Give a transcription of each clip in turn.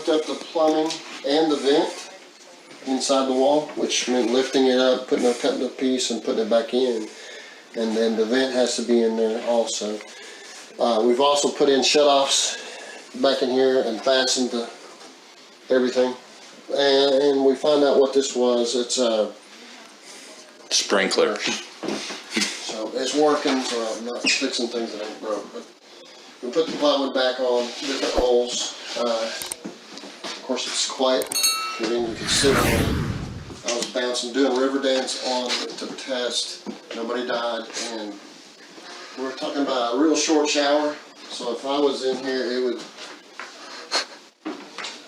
hooked up the plumbing and the vent inside the wall, which meant lifting it up, cutting a piece and putting it back in. And then the vent has to be in there also. We've also put in shutoffs back in here and fastened everything. And we found out what this was. It's a sprinkler. So it's working, so I'm not fixing things that ain't broke. But we put the plywood back on, different holes. Of course, it's quiet. You can sit on it. I was bouncing, doing river dance on it to test. Nobody died, and we're talking about a real short shower. So if I was in here, it would.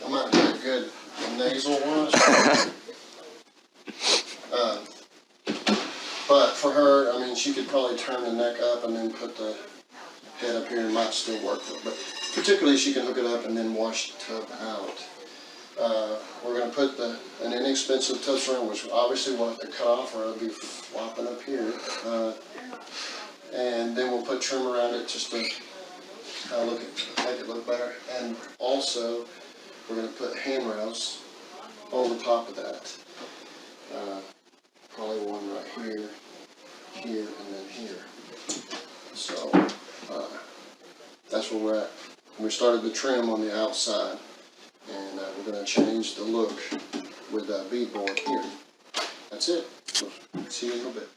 I might do a good nasal wash. But for her, I mean, she could probably turn the neck up and then put the head up here and might still work. But particularly, she can hook it up and then wash the tub out. We're going to put an inexpensive tub surround, which obviously we'll have to cut off or it'll be flopping up here. And then we'll put trim around it just to make it look better. And also, we're going to put handrails on the top of that. Probably one right here, here, and then here. So that's where we're at. We started the trim on the outside, and we're going to change the look with beadboard here. That's it. So, see you in a little bit.